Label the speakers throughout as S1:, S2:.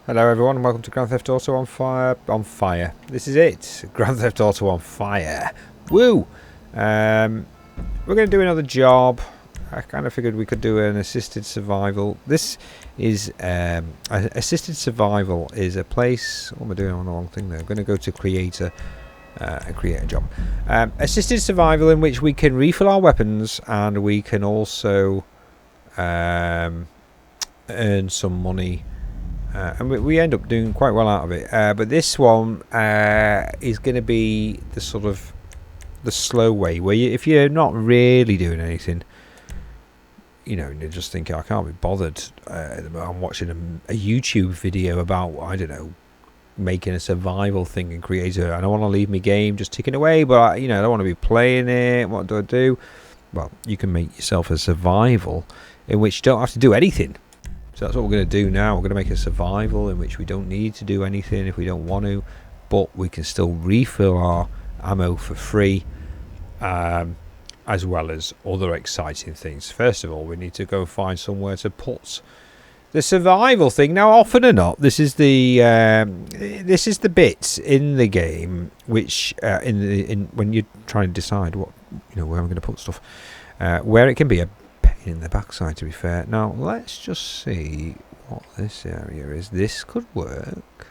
S1: Hello everyone and welcome to Grand Theft Auto on fire. This is it. Grand Theft Auto on fire. Woo! We're going to do another job. I kind of figured we could do an assisted survival. This is assisted survival is a place. What am I doing on the wrong thing there? I'm going to go to creator and create a job. Assisted survival in which we can refill our weapons and we can also earn some money. And we end up doing quite well out of it. But this one is going to be the sort of the slow way, where if you're not really doing anything, you know, you're just thinking, I can't be bothered. I'm watching a YouTube video about, I don't know, making a survival thing in Creator. I don't want to leave my game just ticking away, but I don't want to be playing it. What do I do? Well, you can make yourself a survival in which you don't have to do anything. So that's what we're going to do now. We're going to make a survival in which we don't need to do anything if we don't want to, but we can still refill our ammo for free, as well as other exciting things. First of all, we need to go find somewhere to put the survival thing. Now, often or not, this is the bits in the game which in when you're trying to decide what where I'm going to put stuff, where it can be a in the backside, to be fair. Now let's just see what this area is. This could work.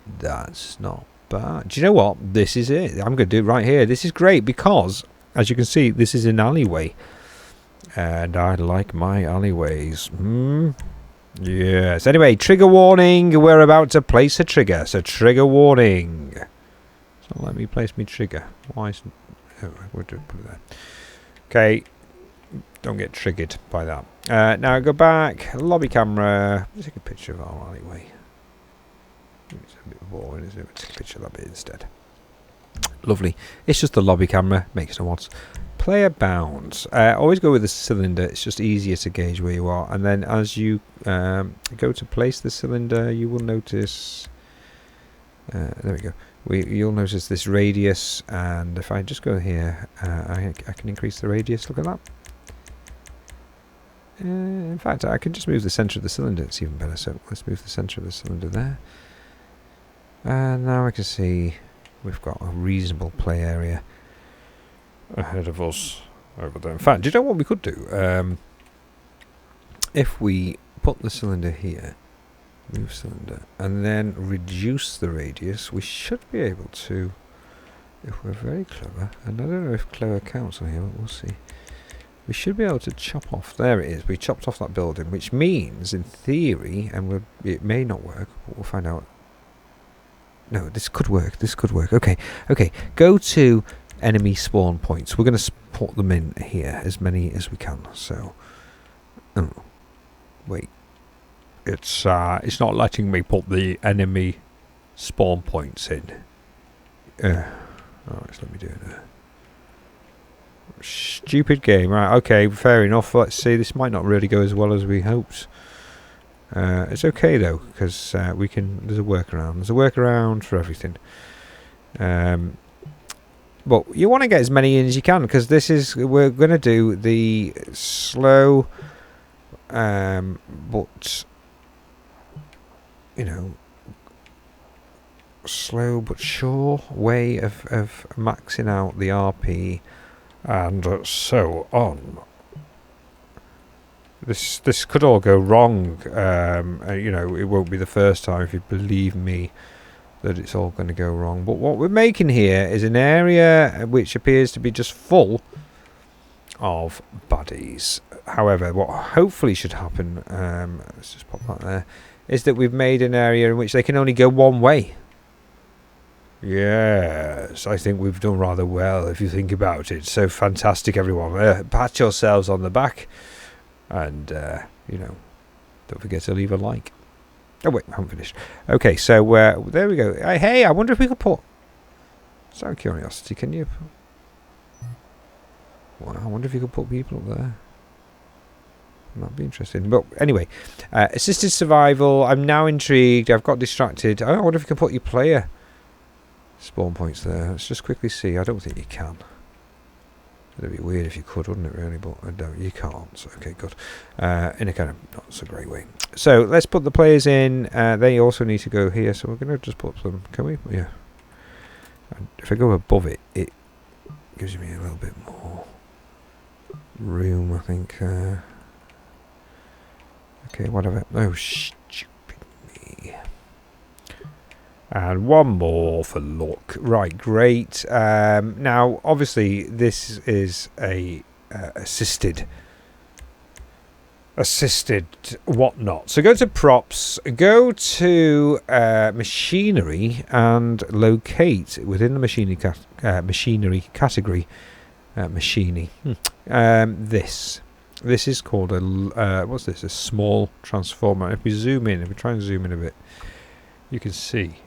S1: That's not bad. Do you know what? This is it. I'm going to do it right here. This is great because, as you can see, this is an alleyway, and I like my alleyways. Yes. Anyway, trigger warning. We're about to place a trigger. So trigger warning. So let me place my trigger. Why isn't? Oh, we'll put it there. Okay. Don't get triggered by that. Now go back, lobby camera. Let's take a picture of our alleyway. It's a bit boring, isn't it? Let's take a picture of that bit instead. Lovely. It's just the lobby camera. Makes no odds. Player bounds. Always go with the cylinder. It's just easier to gauge where you are. And then as you go to place the cylinder, you will notice. There we go. You'll notice this radius. And if I just go here, I can increase the radius. Look at that. In fact, I can just move the centre of the cylinder. It's even better. So let's move the centre of the cylinder there. And now I can see we've got a reasonable play area ahead of us over there. In fact, do you know what we could do? If we put the cylinder here, move cylinder, and then reduce the radius, we should be able to, if we're very clever, and I don't know if clever counts on here, but we'll see. We should be able to chop off. There it is. We chopped off that building, which means, in theory, and it may not work, but we'll find out. No, this could work. This could work. Okay. Go to enemy spawn points. We're going to put them in here, as many as we can. So, oh, wait. It's not letting me put the enemy spawn points in. Alright, so let me do it there. Stupid game. Right, okay, fair enough. Let's see. This might not really go as well as we hoped. It's okay though, because we can. There's a workaround. There's a workaround for everything. But you want to get as many in as you can, because we're going to do the slow, but slow but sure way of maxing out the RP. And so on. This could all go wrong. It won't be the first time, if you believe me, that it's all going to go wrong. But what we're making here is an area which appears to be just full of baddies. However, what hopefully should happen, let's just pop that there, is that we've made an area in which they can only go one way. Yes, I think we've done rather well, if you think about it. So fantastic, everyone. Pat yourselves on the back. And, don't forget to leave a like. Oh, wait, I haven't finished. Okay, so there we go. Hey, I wonder if we could put... Just out of curiosity, can you... Well, I wonder if you could put people up there. That'd be interesting. But anyway, assisted survival. I'm now intrigued. I've got distracted. I wonder if you can put your player spawn points there. Let's just quickly see. I don't think you can. It'd be weird if you could, wouldn't it, really? But no, you can't. So, okay, good. In a kind of not so great way. So let's put the players in. They also need to go here. So we're going to just put them. Can we? Yeah. And if I go above it, it gives me a little bit more room, I think. Okay, whatever. Oh, stupid me. And one more for luck. Right, great. Now, obviously, this is a assisted whatnot. So go to props, go to machinery, and locate within the machinery category. This is called a what's this? A small transformer. If we zoom in, if we try and zoom in a bit, you can see.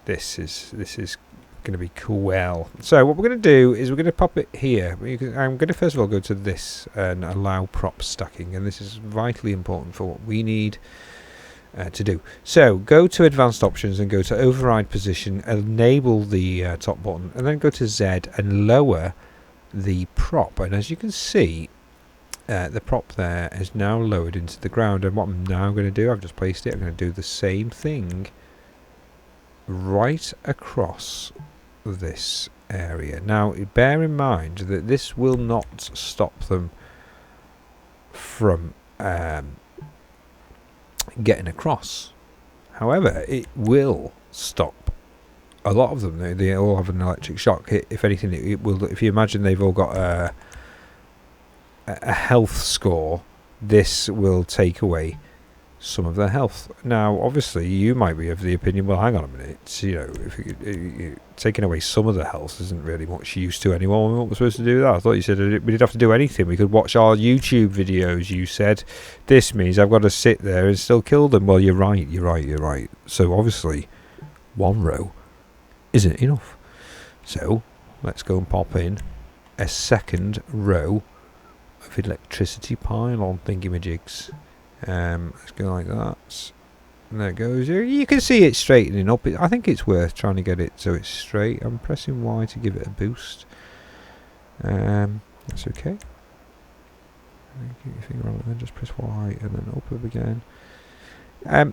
S1: This is going to be cool. So what we're going to do is we're going to pop it here. I'm going to first of all go to this and allow prop stacking, and this is vitally important for what we need to do. So go to advanced options and go to override position, enable the top button, and then go to Z and lower the prop. And as you can see, the prop there is now lowered into the ground. And what I'm now going to do, I've just placed it, I'm going to do the same thing right across this area. Now bear in mind that this will not stop them from getting across. However, it will stop a lot of them. They all have an electric shock. If anything, it will. If you imagine they've all got a health score, this will take away some of their health. Now, obviously, you might be of the opinion, well, hang on a minute, you know, if taking away some of the health isn't really much use to anyone. What we're supposed to do with that? I thought you said we didn't have to do anything. We could watch our YouTube videos. You said this means I've got to sit there and still kill them. Well, you're right. So obviously, one row isn't enough. So let's go and pop in a second row of electricity pylon thingamajigs. Let's go like that. And there it goes. You can see it straightening up. I think it's worth trying to get it so it's straight. I'm pressing Y to give it a boost. That's okay. Keep your finger on it, then just press Y and then up again.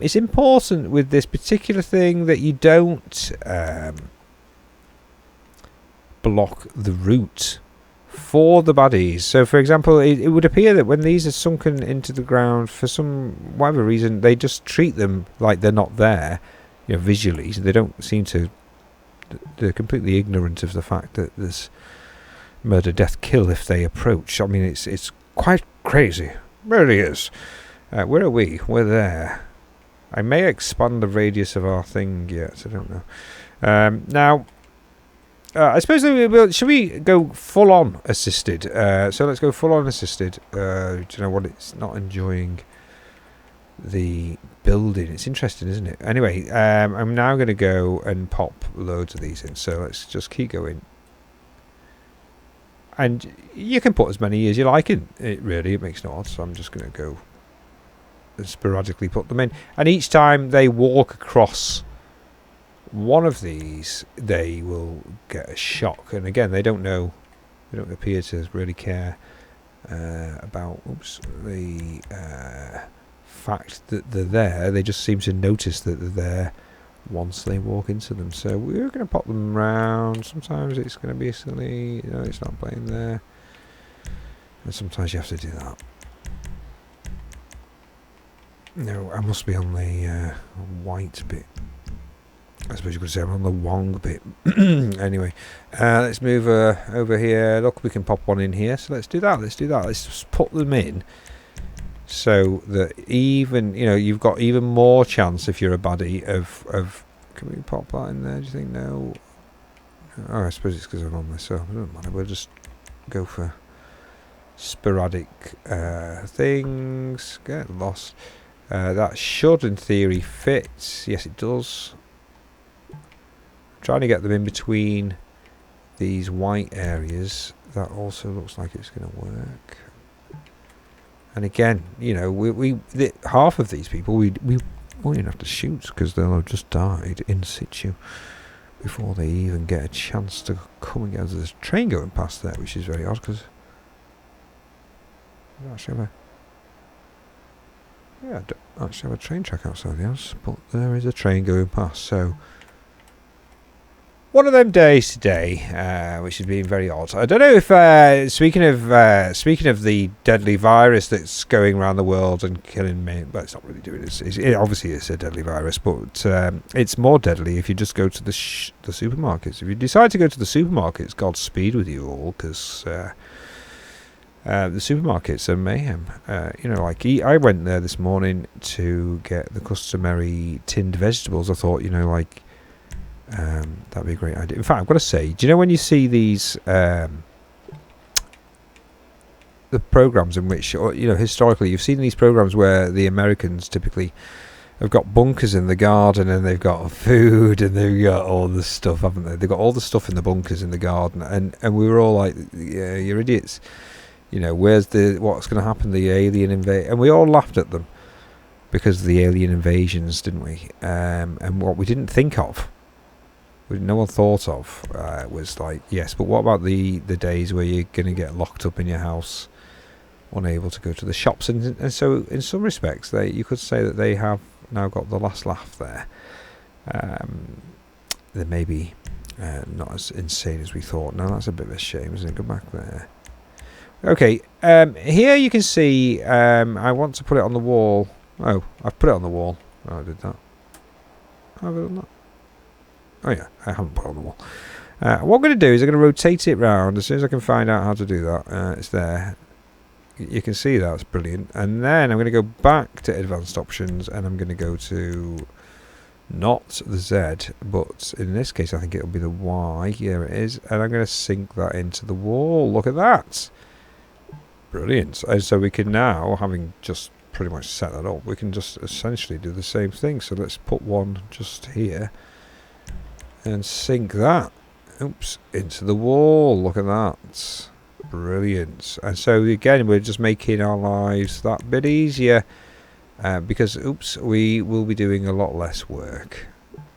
S1: It's important with this particular thing that you don't block the route for the bodies. So for example, it would appear that when these are sunken into the ground for whatever reason, they just treat them like they're not there, you know, visually. So they don't seem to, they're completely ignorant of the fact that there's murder, death, kill if they approach. I mean, it's quite crazy. It really is. Where are we? We're there. I may expand the radius of our thing yet, I don't know. Now I suppose should we go full on assisted? So let's go full on assisted. Do you know what? It's not enjoying the building. It's interesting, isn't it? Anyway, I'm now going to go and pop loads of these in. So let's just keep going. And you can put as many as you like in it, really. It makes no odds. So I'm just going to go and sporadically put them in. And each time they walk across one of these, they will get a shock. And again, they don't appear to really care about the fact that they're there. They just seem to notice that they're there once they walk into them. So we're going to pop them around. Sometimes it's going to be silly, you know, it's not playing there, and sometimes you have to do that. No, I must be on the white bit. I suppose you could say I'm on the wrong bit. Anyway, let's move over here. Look, we can pop one in here. So let's do that. Let's just put them in so that even, you know, you've got even more chance if you're a baddie of can we pop that in there? Do you think? No. Oh, I suppose it's because I'm on this. So it doesn't matter. We'll just go for sporadic things. Get lost. That should, in theory, fit. Yes, it does. Trying to get them in between these white areas. That also looks like it's going to work. And again, you know, half of these people we won't even have to shoot because they'll have just died in situ before they even get a chance to come and get. There's a train going past there, which is very odd because Actually have I don't actually have a train track outside the house, but there is a train going past, so one of them days today, which has been very odd. I don't know if speaking of the deadly virus that's going around the world and killing me, but it's not really doing it. Obviously it's a deadly virus, but it's more deadly if you just go to the supermarkets. If you decide to go to the supermarkets, Godspeed with you all, because the supermarkets are mayhem. I went there this morning to get the customary tinned vegetables. I thought, that'd be a great idea. In fact, I've got to say, do you know when you see these the programs in which, historically, you've seen these programs where the Americans typically have got bunkers in the garden and they've got food and they've got all the stuff, haven't they? They've got all the stuff in the bunkers in the garden, and we were all like, yeah, you're idiots. What's going to happen? The alien invasion, and we all laughed at them because of the alien invasions, didn't we? And what we didn't think of, no one thought of, was like, yes, but what about the days where you're going to get locked up in your house, unable to go to the shops, and so in some respects, you could say that they have now got the last laugh there. They may be not as insane as we thought. Now that's a bit of a shame, isn't it? Go back there. Okay, here you can see, I want to put it on the wall. Oh, I've put it on the wall. Oh, I did that. Have I done that? Oh yeah, I haven't put it on the wall. What I'm going to do is I'm going to rotate it round as soon as I can find out how to do that. It's there. You can see that's brilliant. And then I'm going to go back to advanced options and I'm going to go to not the Z, but in this case I think it'll be the Y. Here it is. And I'm going to sink that into the wall. Look at that. Brilliant. And so we can now, having just pretty much set that up, we can just essentially do the same thing. So let's put one just here and sink that, into the wall. Look at that. Brilliant. And so again, we're just making our lives that bit easier, because we will be doing a lot less work.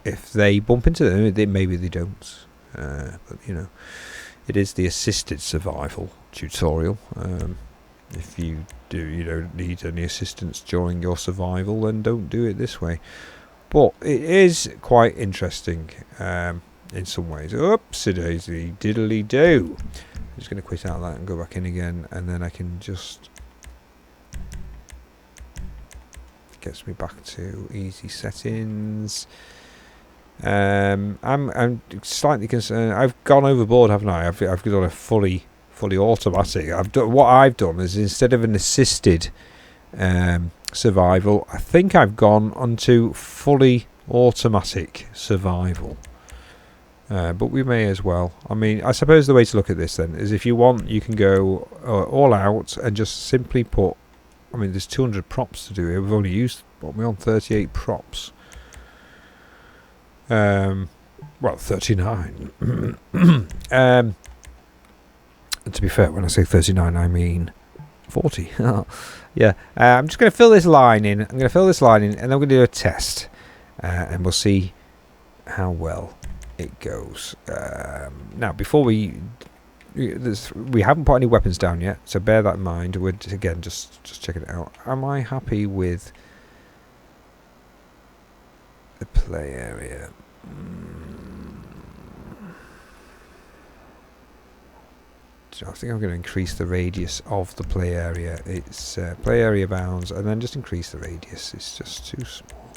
S1: If they bump into them, maybe they don't, but it is the assisted survival tutorial. If you don't need any assistance during your survival, then don't do it this way. But it is quite interesting in some ways. Oopsie-daisy, diddly-do. I'm just going to quit out of that and go back in again, and then I can just... Gets me back to easy settings. I'm slightly concerned. I've gone overboard, haven't I? I've done a fully automatic. What I've done is, instead of an assisted survival, I think I've gone onto fully automatic survival. But we may as well. I mean, I suppose the way to look at this then is, if you want, you can go all out and just simply put, I mean, there's 200 props to do here. We've only used, we're on 38 props. Well, 39. To be fair, when I say 39, I mean 40. Yeah, I'm just going to fill this line in. I'm going to fill this line in, and then we're going to do a test, and we'll see how well it goes. Now, before we haven't put any weapons down yet, so bear that in mind. We're again just checking it out. Am I happy with the play area? So I think I'm going to increase the radius of the play area. It's play area bounds, and then just increase the radius. It's just too small.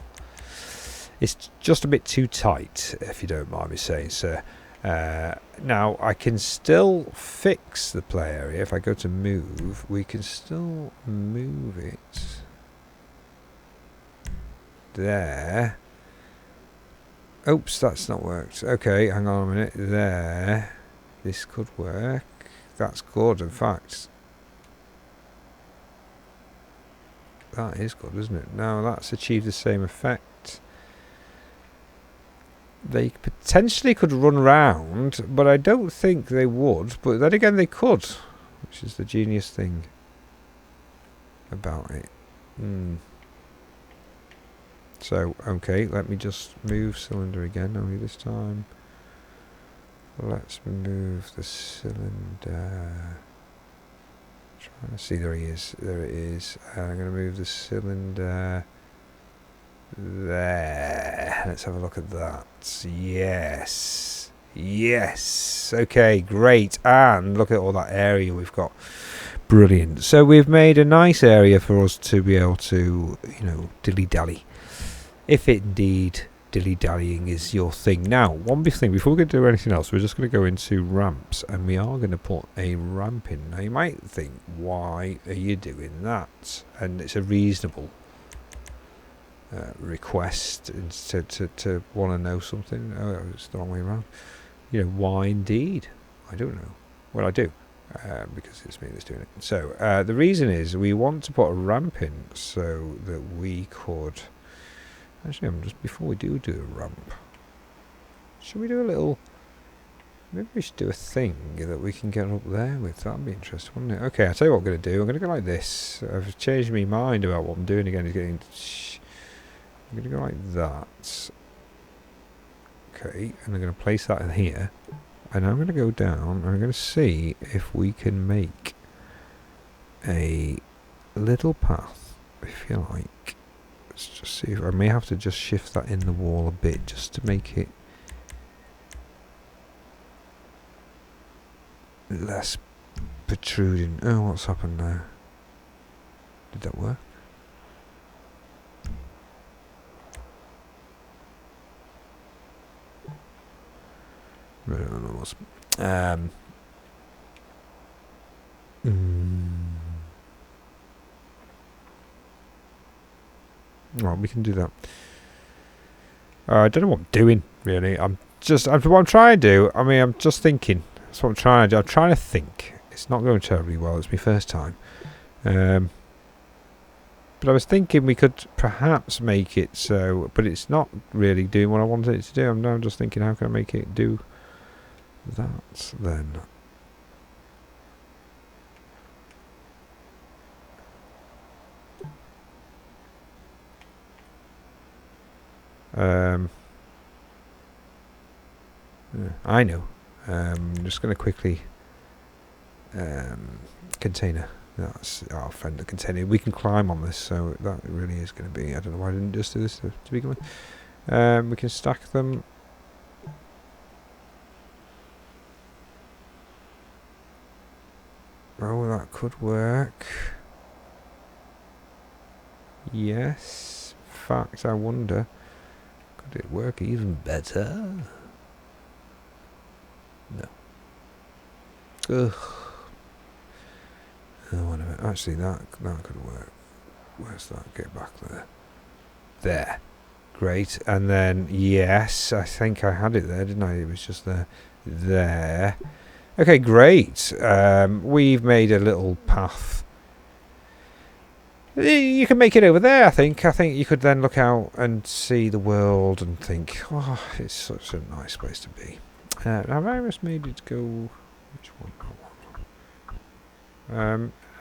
S1: It's just a bit too tight, if you don't mind me saying, sir. Now, I can still fix the play area. If I go to move, we can still move it there. Oops, that's not worked. Okay, hang on a minute. There. This could work. That's good, in fact. That is good, isn't it? Now, that's achieved the same effect. They potentially could run round, but I don't think they would. But then again, they could, which is the genius thing about it. So, okay, let me just move cylinder again, only this time. Let's move the cylinder Trying to see, there he is. There it is. I'm going to move the cylinder there. Let's have a look at that. Yes. Yes. Okay, great. And look at all that area we've got. Brilliant. So we've made a nice area for us to be able to, you know, dilly-dally. If indeed dilly-dallying is your thing. Now, one big thing, before we do anything else, we're just going to go into ramps, and we are going to put a ramp in. Now, you might think, why are you doing that? And it's a reasonable request to want to know something. Oh, it's the wrong way around. You know, why indeed? I don't know. Well, I do. Because it's me that's doing it. So, the reason is we want to put a ramp in so that we could... Actually, just before we do a ramp, should we do a little... Maybe we should do a thing that we can get up there with. That'd be interesting, wouldn't it? Okay, I'll tell you what I'm going to do. I'm going to go like this. I've changed my mind about what I'm doing again. I'm going to go like that. Okay, and I'm going to place that in here. And I'm going to go down and I'm going to see if we can make a little path, if you like. Let's just see if I may have to just shift that in the wall a bit just to make it less protruding. Oh, what's happened there? Did that work? I don't know what's... Well, we can do that. I don't know what I'm doing, really. What I'm trying to do, I mean, I'm just thinking. That's what I'm trying to do. I'm trying to think. It's not going terribly well. It's my first time. But I was thinking we could perhaps make it so, but it's not really doing what I wanted it to do. I'm now just thinking, how can I make it do that then? I know. I'm just going to quickly container. That's our friend, the container. We can climb on this, so that really is going to be... I don't know why I didn't just do this to begin with. We can stack them. Oh, that could work. Yes. In fact, I wonder, could it work even better? No. Ugh. Oh, whatever. Actually, that could work. Where's that? Get back there. There. Great. And then, yes, I think I had it there, didn't I? It was just there. There. Okay, great. We've made a little path. You can make it over there, I think. I think you could then look out and see the world and think, oh, it's such a nice place to be. Now, I just made it go... Which one?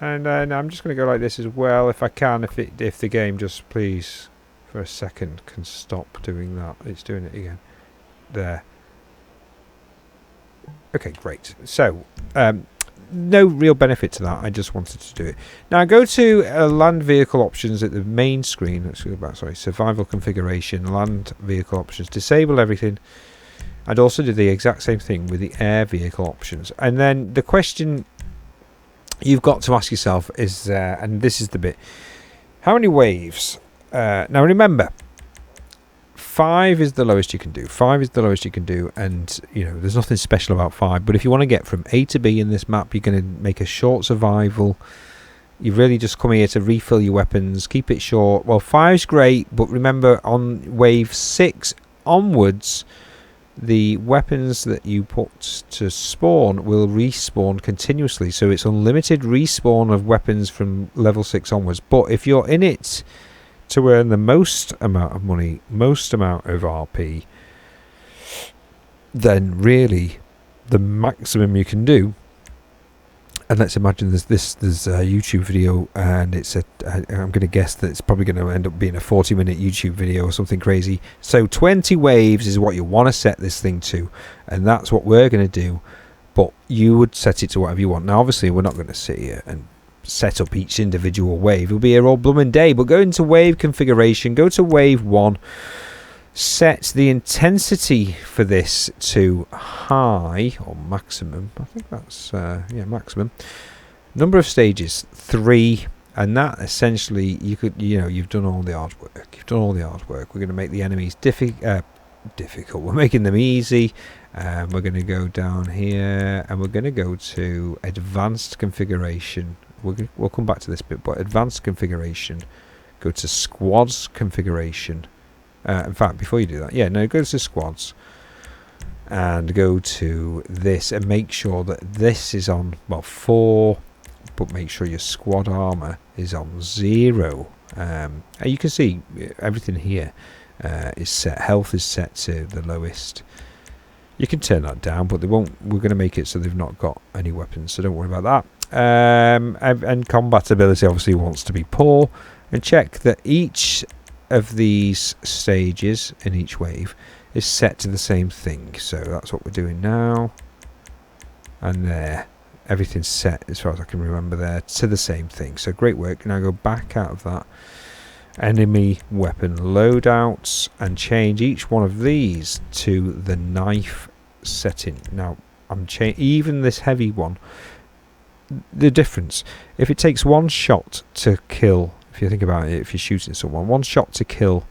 S1: And then I'm just going to go like this as well, if I can, if the game just please for a second can stop doing that. It's doing it again. There. Okay, great. So, no real benefit to that. I just wanted to do it. Now, go to land vehicle options at the main screen. Let's go back. Sorry, survival configuration, land vehicle options. Disable everything. I'd also do the exact same thing with the air vehicle options. And then the question you've got to ask yourself is, and this is the bit, how many waves? Now, remember, 5 is the lowest you can do. 5 is the lowest you can do, and you know there's nothing special about 5. But if you want to get from A to B in this map, you're going to make a short survival. You really just come here to refill your weapons, keep it short. Well, 5's great, but remember on wave 6 onwards, the weapons that you put to spawn will respawn continuously. So it's unlimited respawn of weapons from level 6 onwards. But if you're in it to earn the most amount of money, most amount of RP, then really the maximum you can do, and let's imagine there's a YouTube video, and it's I'm going to guess that it's probably going to end up being a 40-minute YouTube video or something crazy. So 20 waves is what you want to set this thing to, and that's what we're going to do. But you would set it to whatever you want. Now, obviously, we're not going to sit here and set up each individual wave. We'll be here all blooming day. But go into wave configuration, go to wave 1, set the intensity for this to high or maximum. I think that's maximum. Number of stages 3, and that essentially you've done all the hard work. You've done all the hard work. We're going to make the enemies difficult. We're making them easy. We're going to go down here and we're going to go to advanced configuration. We'll come back to this bit, but advanced configuration. Go to squads configuration. In fact, before you do that, go to squads and go to this and make sure that this is on 4, but make sure your squad armor is on 0. And you can see everything here is set. Health is set to the lowest. You can turn that down, but they won't. We're going to make it so they've not got any weapons, so don't worry about that. And compatibility obviously wants to be poor, and check that each of these stages in each wave is set to the same thing. So that's what we're doing now, and there, everything's set as far as I can remember there to the same thing. So great work. Now go back out of that enemy weapon loadouts and change each one of these to the knife setting. Now I'm even this heavy one, the difference, if it takes 1 shot to kill, if you think about it, if you're shooting someone, 1 shot to kill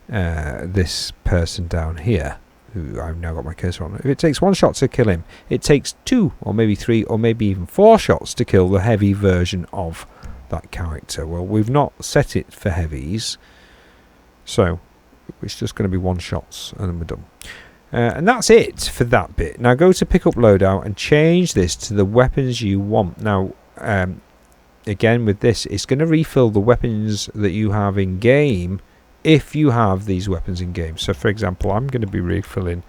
S1: this person down here, who I've now got my cursor on, if it takes 1 shot to kill him, it takes 2 or maybe 3 or maybe even 4 shots to kill the heavy version of that character. Well, we've not set it for heavies, so it's just going to be 1 shots and then we're done. And that's it for that bit. Now go to pick up loadout and change this to the weapons you want. Now again with this, it's going to refill the weapons that you have in game if you have these weapons in game. So for example, I'm going to be refilling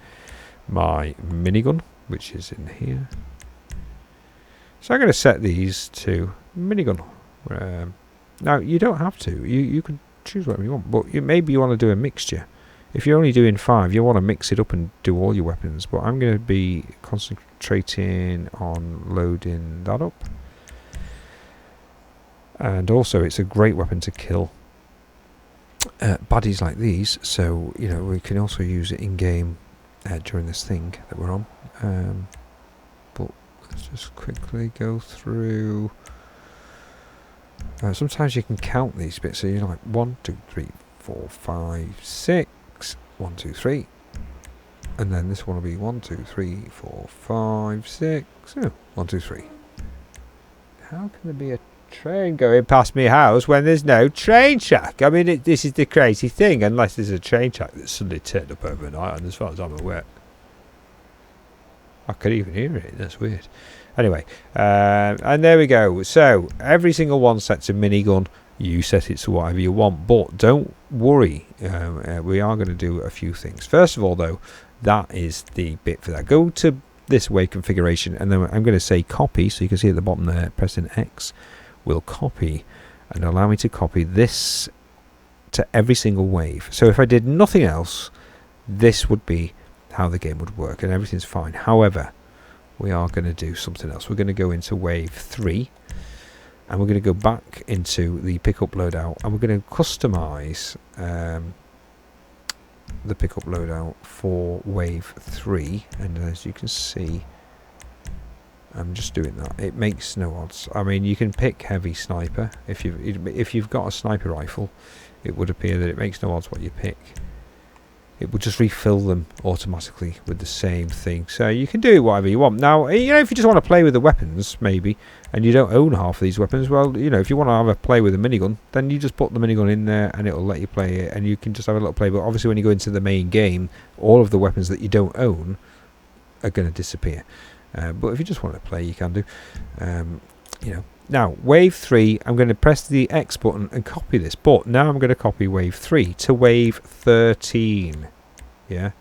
S1: my minigun, which is in here. So I'm going to set these to minigun. Now you don't have to. You can choose whatever you want, but maybe you want to do a mixture. If you're only doing 5, you want to mix it up and do all your weapons. But I'm going to be concentrating on loading that up. And also, it's a great weapon to kill baddies like these. So we can also use it in game during this thing that we're on. But let's just quickly go through. Sometimes you can count these bits, so you're like 1, 2, 3, 4, 5, 6, 1, 2, 3, and then this one will be 1, 2, 3, 4, 5, 6, 1, 2, 3. How can there be a train going past my house when there's no train track? I mean, this is the crazy thing, unless there's a train track that suddenly turned up overnight, and as far as I'm aware, I could even hear it. That's weird. Anyway, and there we go. So every single one set to minigun. You set it to whatever you want, but don't worry. We are going to do a few things. First of all, though, that is the bit for that. Go to this wave configuration, and then I'm going to say copy. So you can see at the bottom there, pressing X will copy and allow me to copy this to every single wave. So if I did nothing else, this would be how the game would work, and everything's fine. However, we are going to do something else. We're going to go into wave 3, and we're going to go back into the pickup loadout, and we're going to customize the pickup loadout for wave 3. And as you can see, I'm just doing that. It makes no odds. I mean, you can pick heavy sniper. If you've got a sniper rifle, it would appear that it makes no odds what you pick. It will just refill them automatically with the same thing. So you can do whatever you want. Now, if you just want to play with the weapons, maybe, and you don't own half of these weapons, well, if you want to have a play with a minigun, then you just put the minigun in there and it'll let you play it, and you can just have a little play. But obviously when you go into the main game, all of the weapons that you don't own are going to disappear. But if you just want to play, you can do. Now, wave 3, I'm going to press the X button and copy this. But now I'm going to copy wave 3 to wave 13. Yeah.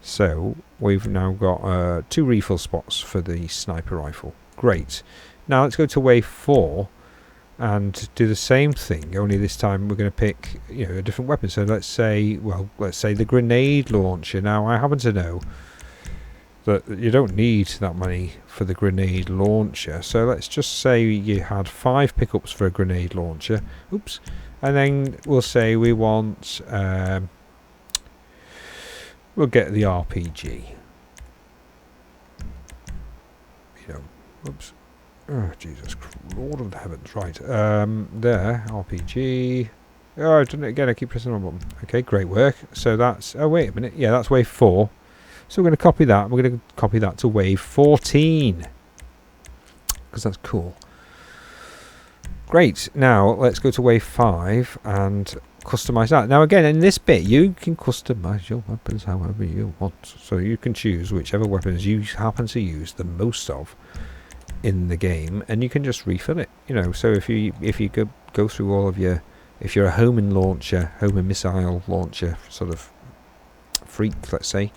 S1: So, we've now got 2 refill spots for the sniper rifle. Great. Now, let's go to wave 4 and do the same thing. Only this time we're going to pick, a different weapon. So, let's say the grenade launcher. Now, I happen to know that you don't need that many for the grenade launcher. So let's just say you had 5 pickups for a grenade launcher. Oops. And then we'll say we want... we'll get the RPG. You know, oops. Oh, Jesus, Lord of the heavens. Right, there, RPG. Oh, I've done it again, I keep pressing the wrong button. Okay, great work. So that's, oh wait a minute, yeah, that's wave 4. So we're going to copy that, we're going to copy that to wave 14. Because that's cool. Great, now let's go to wave 5 and customize that. Now again, in this bit, you can customize your weapons however you want. So you can choose whichever weapons you happen to use the most of in the game, and you can just refill it. You know, so if you go through all of your, if you're a homing missile launcher sort of freak, let's say,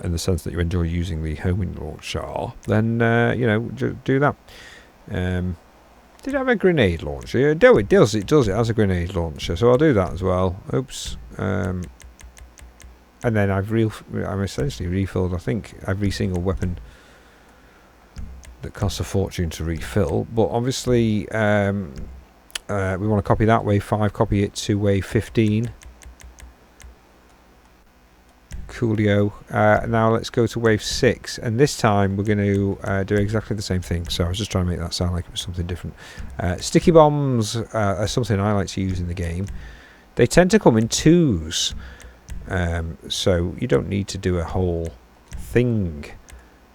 S1: in the sense that you enjoy using the homing launcher, then you know, do that. Did it have a grenade launcher? Yeah, it does. It has a grenade launcher, so I'll do that as well. Oops. And then I'm essentially refilled, I think, every single weapon that costs a fortune to refill. But obviously, we want to copy that wave 5, copy it to wave 15. Coolio. Now let's go to wave 6, and this time we're going to do exactly the same thing. So I was just trying to make that sound like it was something different. Sticky bombs are something I like to use in the game. They tend to come in 2s, so you don't need to do a whole thing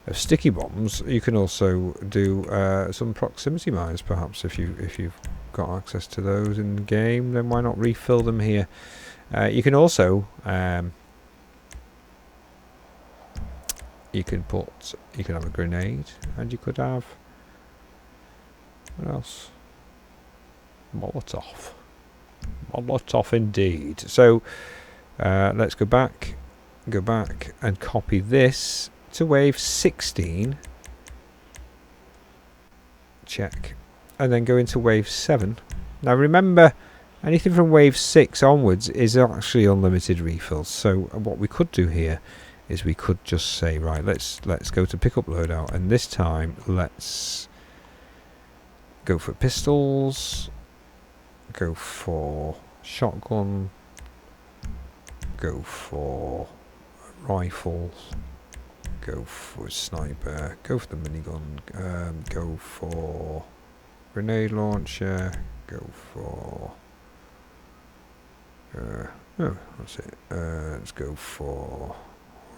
S1: of sticky bombs. You can also do some proximity mines, perhaps, if you've got access to those in the game. Then why not refill them here? You can also you can have a grenade, and you could have, what else? Molotov indeed. So let's go back and copy this to wave 16. Check. And then go into wave 7. Now remember, anything from wave 6 onwards is actually unlimited refills. So what we could do here is we could just say, right, let's go to pickup loadout, and this time let's go for pistols, go for shotgun, go for rifles, go for sniper, go for the minigun, go for grenade launcher, go for oh, that's it. Let's go for,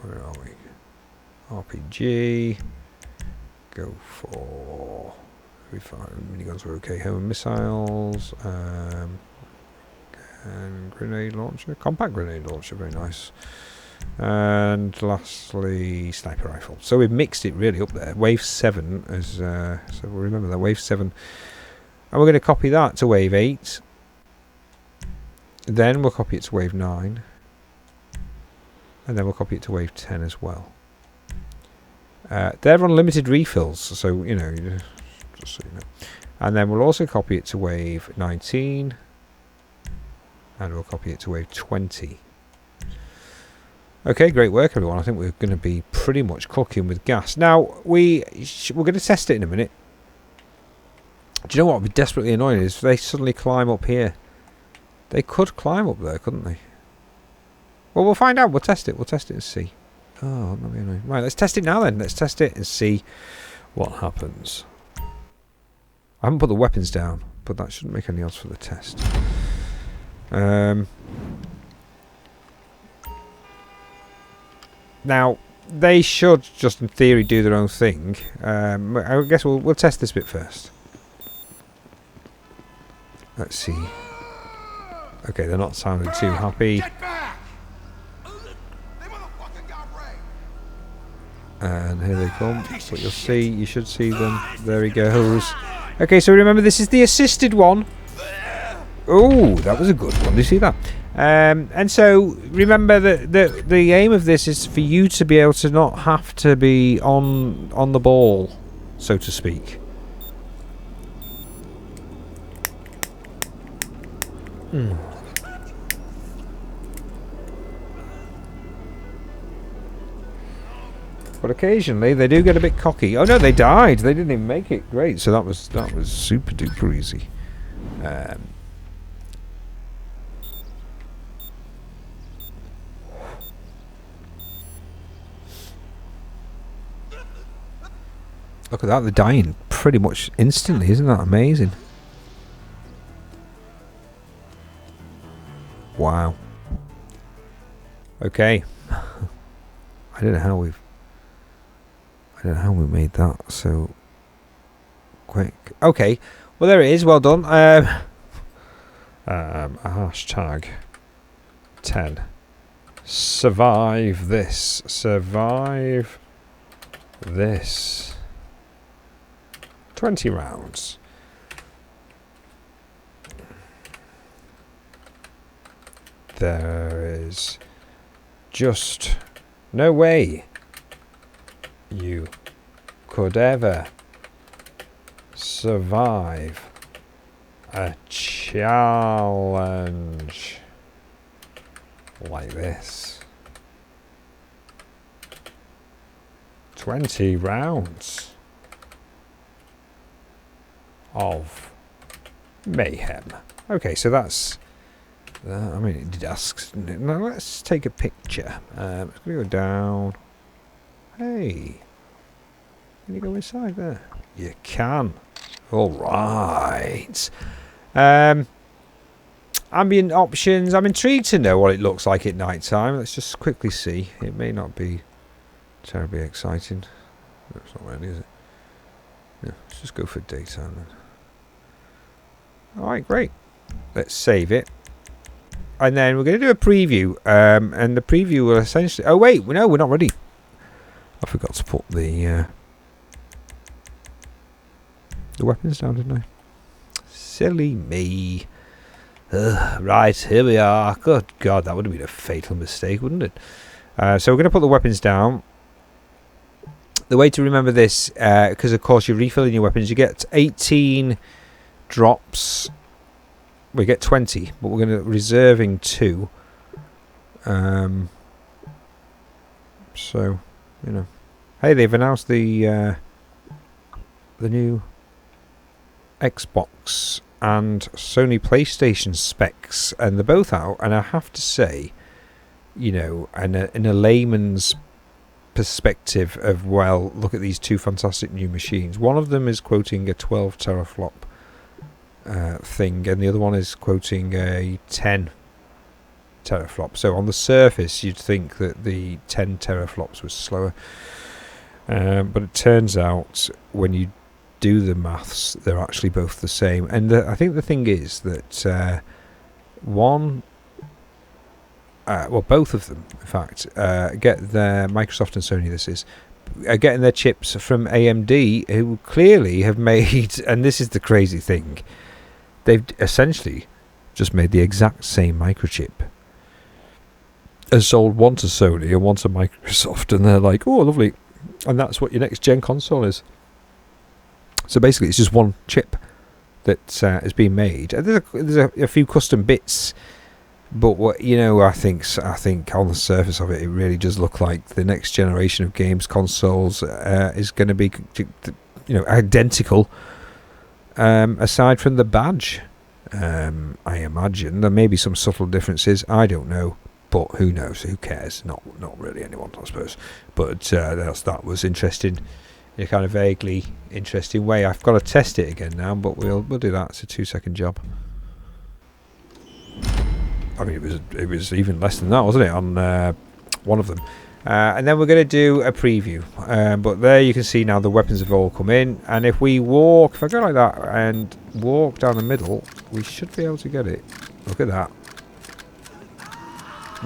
S1: where are we? RPG. Go for, miniguns are okay. Homing missiles. And grenade launcher. Compact grenade launcher, very nice. And lastly, sniper rifle. So we've mixed it really up there. Wave 7 is, so remember that, wave 7. And we're going to copy that to wave 8. Then we'll copy it to wave 9. And then we'll copy it to wave 10 as well. They're unlimited refills, so you know, just so you know. And then we'll also copy it to wave 19, and we'll copy it to wave 20. Okay, great work, everyone. I think we're going to be pretty much cooking with gas. Now we're going to test it in a minute. Do you know what would be desperately annoying is if they suddenly climb up here. They could climb up there, couldn't they? Well, we'll find out. We'll test it. We'll test it and see. Oh, that'd be annoying. Right, let's test it now then. Let's test it and see what happens. I haven't put the weapons down, but that shouldn't make any odds for the test. Now, they should just in theory do their own thing. I guess we'll test this bit first. Let's see. Okay, they're not sounding too happy. And here they come. But you'll see, you should see them. There he goes. Okay, so remember this is the assisted one. Oh, that was a good one. Do you see that? And so remember that the aim of this is for you to be able to not have to be on the ball, so to speak. But occasionally they do get a bit cocky. Oh no, they died. They didn't even make it. Great. So that was super duper easy. Look at that. They're dying pretty much instantly. Isn't that amazing? Wow. Okay. I don't know how we made that so quick. Okay. Well, there it is. Well done. A hashtag 10. Survive this. Survive this. 20 rounds. There is just no way you could ever survive a challenge like this. 20 rounds of mayhem. Okay, so that's I mean, it did ask. Now let's take a picture. It's gonna go down. Hey, can you go inside there? You can. All right. Ambient options. I'm intrigued to know what it looks like at night time. Let's just quickly see. It may not be terribly exciting. It's not really, is it? Yeah, let's just go for daytime then. Alright, great. Let's save it. And then we're going to do a preview. And the preview will essentially... Oh, wait. No, we're not ready. I forgot to put the weapons down, didn't I? Silly me. Right, here we are. Good God, that would have been a fatal mistake, wouldn't it? So we're going to put the weapons down. The way to remember this, because of course you're refilling your weapons, you get 18 drops. We get 20, but we're going to reserving 2. So, you know, hey, they've announced the new Xbox and Sony PlayStation specs, and they're both out. And I have to say, you know, in a layman's perspective of, well, look at these two fantastic new machines. One of them is quoting a 12 teraflop thing, and the other one is quoting a 10 teraflop. So on the surface you'd think that the 10 teraflops was slower, but it turns out when you do the maths they're actually both the same. And I think the thing is that both of them, in fact, get their Microsoft and Sony. This is getting their chips from AMD, who clearly have made, and this is the crazy thing, they've essentially just made the exact same microchip and sold one to Sony and one to Microsoft, and they're like, oh, lovely, and that's what your next gen console is. So basically, it's just one chip that is being made. There's a few custom bits. But what, you know, I think on the surface of it, it really does look like the next generation of games consoles is going to be, you know, identical. Aside from the badge, I imagine there may be some subtle differences. I don't know, but who knows? Who cares? Not really anyone, I suppose. But that was interesting in a kind of vaguely interesting way. I've got to test it again now, but we'll do that. It's a 2-second job. I mean, it was even less than that, wasn't it, on one of them. And then we're going to do a preview. But there you can see now the weapons have all come in. And if we walk, if I go like that and walk down the middle, we should be able to get it. Look at that.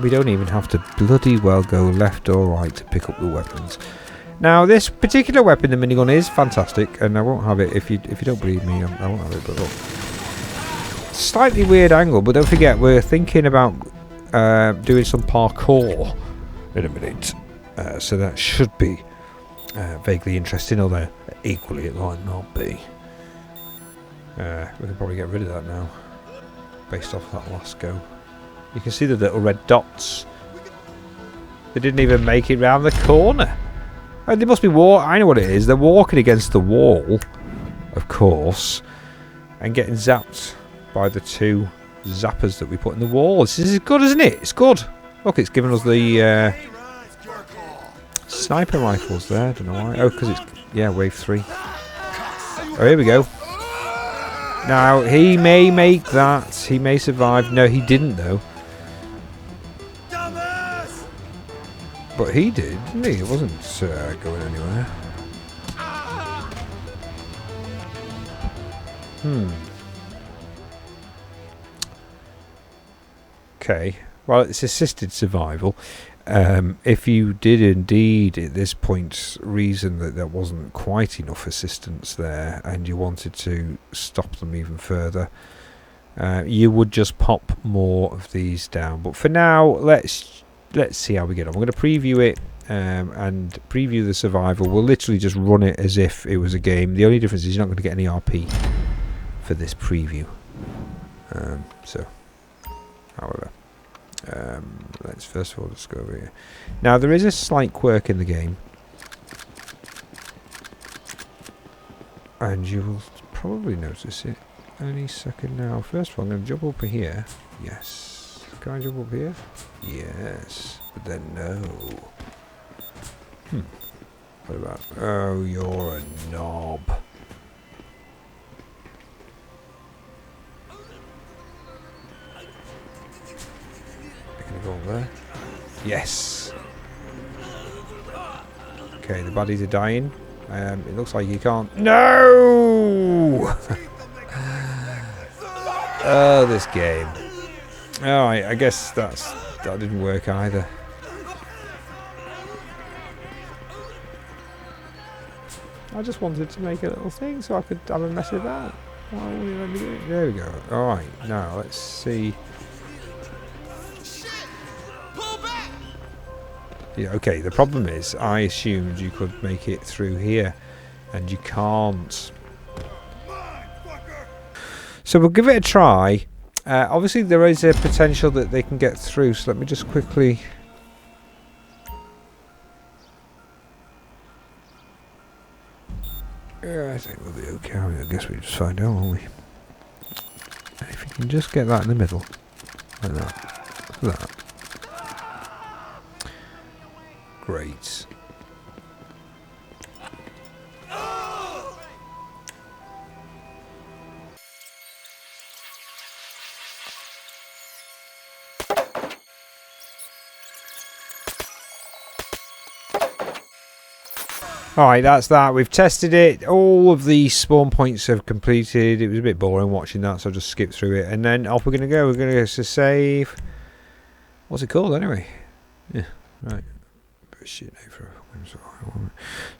S1: We don't even have to bloody well go left or right to pick up the weapons. Now, this particular weapon, the minigun, is fantastic. And I won't have it, if you don't believe me, I won't have it, but look. Slightly weird angle, but don't forget we're thinking about doing some parkour in a minute, so that should be vaguely interesting, although equally it might not be. We can probably get rid of that now based off that last go. You can see the little red dots. They didn't even make it round the corner. They must be I know what it is. They're walking against the wall, of course, and getting zapped by the 2 zappers that we put in the wall. This is good, isn't it? It's good. Look, it's giving us the sniper rifles there. I don't know why. Oh, because it's, yeah, wave 3. Oh, here we go. Now, he may make that. He may survive. No, he didn't, though. But he did, didn't he? It wasn't going anywhere. Okay. Well, it's assisted survival. If you did indeed at this point reason that there wasn't quite enough assistance there and you wanted to stop them even further, you would just pop more of these down. But for now, let's see how we get on. We're going to preview it and preview the survival. We'll literally just run it as if it was a game. The only difference is you're not going to get any RP for this preview. However, let's first of all just go over here. Now, there is a slight quirk in the game, and you will probably notice it any second now. First of all, I'm going to jump over here. Yes. Can I jump up here? Yes. But then no. What about... Oh, you're a knob. Can I go over there? Yes. Okay, the bodies are dying. It looks like you can't... No! Oh, this game. Alright, I guess that didn't work either. I just wanted to make a little thing so I could have a mess of that. Why won't you let me do it? There we go. Alright, now let's see. Yeah, okay, the problem is I assumed you could make it through here and you can't. So we'll give it a try. Obviously there is a potential that they can get through, so let me just quickly... Yeah, I think we'll be okay. I guess we just find out, won't we? And if you can just get that in the middle, like that, like that. Great. Alright, that's that. We've tested it. All of the spawn points have completed. It was a bit boring watching that, so I just skipped through it. And then off we're going to go. We're going to go to save. What's it called anyway? Yeah, right. Shit name for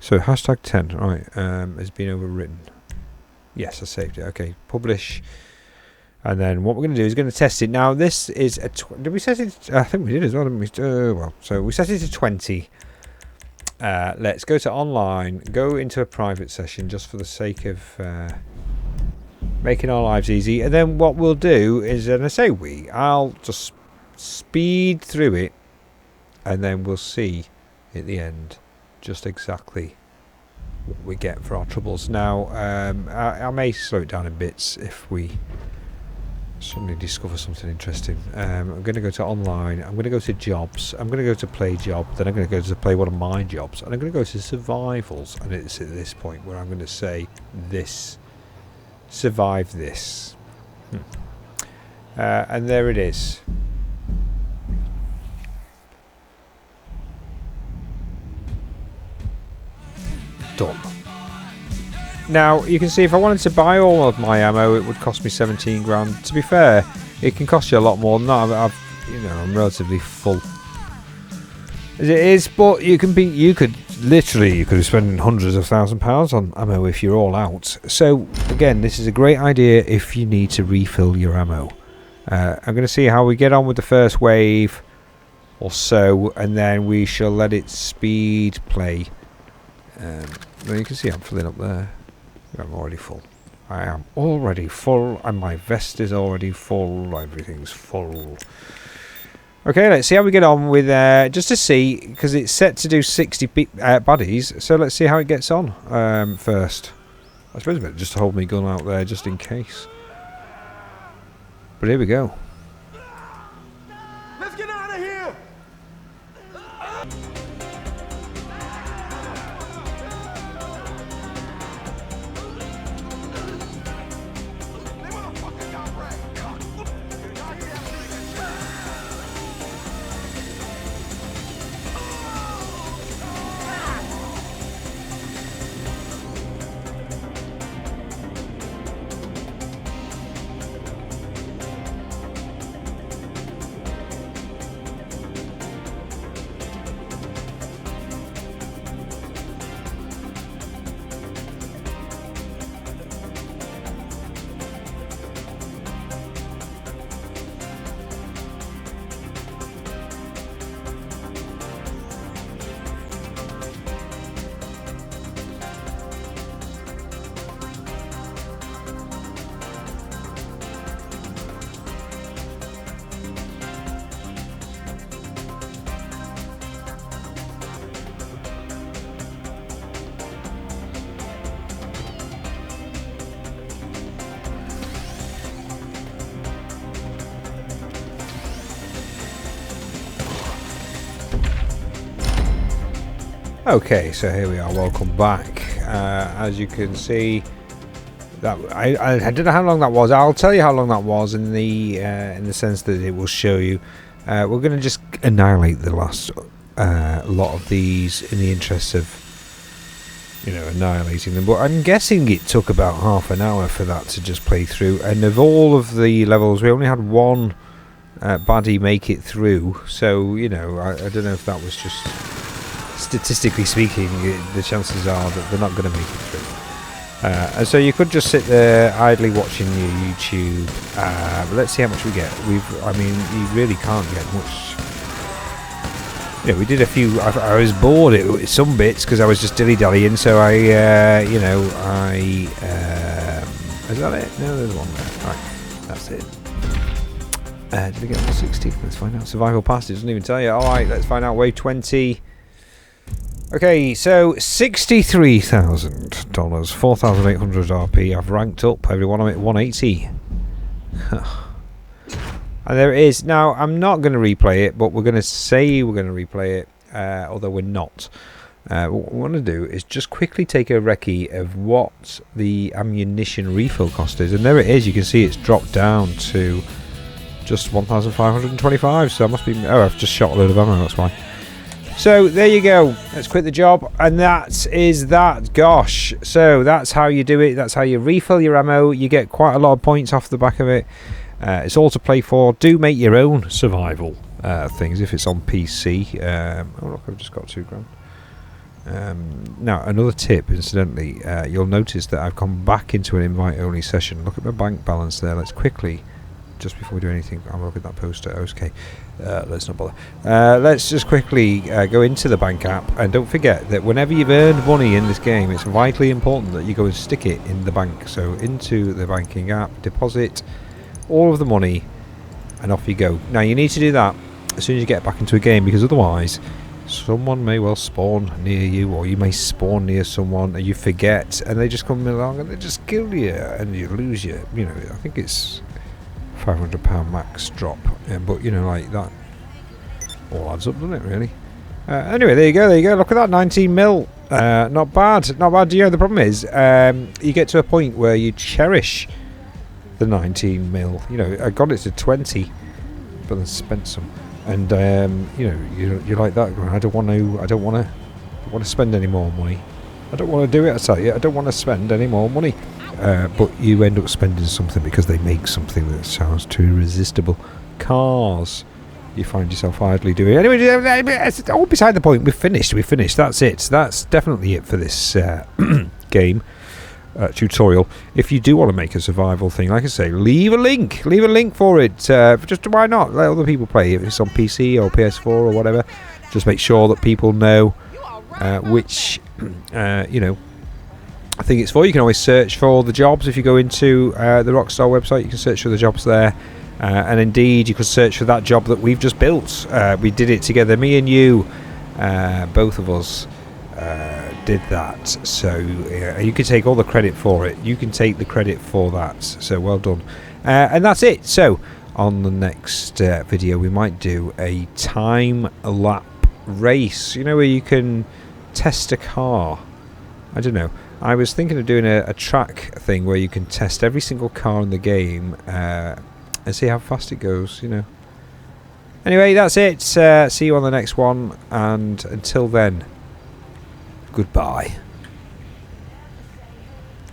S1: so hashtag 10 right has been overwritten. Yes, I saved it. Okay, publish, and then what we're going to do is going to test it. Now this is a did we set it? I think we did as well, didn't we? Well, so we set it to 20. Let's go to online, go into a private session just for the sake of making our lives easy, and then what we'll do is, and I say I'll just speed through it, and then we'll see at the end just exactly what we get for our troubles. Now I may slow it down in bits if we suddenly discover something interesting. I'm going to go to online, I'm going to go to jobs, I'm going to go to play job, then I'm going to go to play one of my jobs, and I'm going to go to survivals, and it's at this point where I'm going to say this, survive this. And there it is. Done. Now you can see if I wanted to buy all of my ammo, it would cost me 17 grand. To be fair, it can cost you a lot more than that. I'm relatively full as it is, but you could literally be spending hundreds of £1,000s on ammo if you're all out. So again, this is a great idea if you need to refill your ammo. I'm going to see how we get on with the first wave or so, and then we shall let it speed play. Well, you can see I'm filling up there. I'm already full. I am already full, and my vest is already full. Everything's full. Okay, let's see how we get on with, just to see, because it's set to do 60 baddies, so let's see how it gets on first. I suppose I better just hold my gun out there just in case. But here we go.
S2: Let's get out of here!
S1: Okay, so here we are. Welcome back. As you can see, that I don't know how long that was. I'll tell you how long that was in the sense that it will show you. We're going to just annihilate the last lot of these in the interest of, you know, annihilating them. But I'm guessing it took about half an hour for that to just play through. And of all of the levels, we only had one baddie make it through. So, you know, I don't know if that was just... Statistically speaking, the chances are that they're not going to make it through. And so you could just sit there idly watching your YouTube. But let's see how much we get. I mean, you really can't get much. You know, we did a few. I was bored at some bits because I was just dilly-dallying. So is that it? No, there's one there. Right, that's it. Did we get on the 16th? Let's find out. Survival Pass, it doesn't even tell you. Alright, let's find out. Wave 20. Okay, so $63,000, 4,800 RP. I've ranked up. Everyone I'm at 180. And there it is. Now, I'm not going to replay it, but we're going to say we're going to replay it, although we're not. What we want to do is just quickly take a recce of what the ammunition refill cost is. And there it is. You can see it's dropped down to just 1,525. So I must be... Oh, I've just shot a load of ammo, that's why. So there you go. Let's quit the job, and that is that. Gosh, so that's how you do it. That's how you refill your ammo. You get quite a lot of points off the back of it. It's all to play for. Do make your own survival things if it's on PC. Oh look, I've just got £2 grand. Now another tip, incidentally, you'll notice that I've come back into an invite-only session. Look at my bank balance there. Let's quickly, just before we do anything, I'll look at that poster. Okay. Let's not bother. Let's just quickly go into the bank app, and don't forget that whenever you've earned money in this game, it's vitally important that you go and stick it in the bank. So into the banking app, deposit all of the money, and off you go. Now you need to do that as soon as you get back into a game, because otherwise someone may well spawn near you, or you may spawn near someone and you forget, and they just come along and they just kill you, and you lose your, you know, I think it's £500 max drop, but you know, like that all adds up, doesn't it, really? Anyway, there you go, look at that, 19 mil. Not bad. You know, the problem is you get to a point where you cherish the 19 mil. You know, I got it to 20 but then spent some, and you know, you're like that. I don't want to spend any more money. I don't want to do it, I tell you. I don't want to spend any more money. But you end up spending something because they make something that sounds too irresistible. Cars. You find yourself idly doing. Anyway, it's all beside the point. We've finished. That's it. That's definitely it for this game tutorial. If you do want to make a survival thing, like I say, leave a link for it. Just why not? Let other people play. If it's on PC or PS4 or whatever, just make sure that people know which you know, I think it's for. You can always search for the jobs if you go into the Rockstar website. You can search for the jobs there, And indeed, you could search for that job that we've just built. We did it together, me and you, both of us did that. So you can take all the credit for it. You can take the credit for that. So well done. And that's it. So on the next video, we might do a time lap race. You know, where you can test a car. I don't know. I was thinking of doing a track thing where you can test every single car in the game and see how fast it goes, you know. Anyway, that's it. See you on the next one, and until then, goodbye.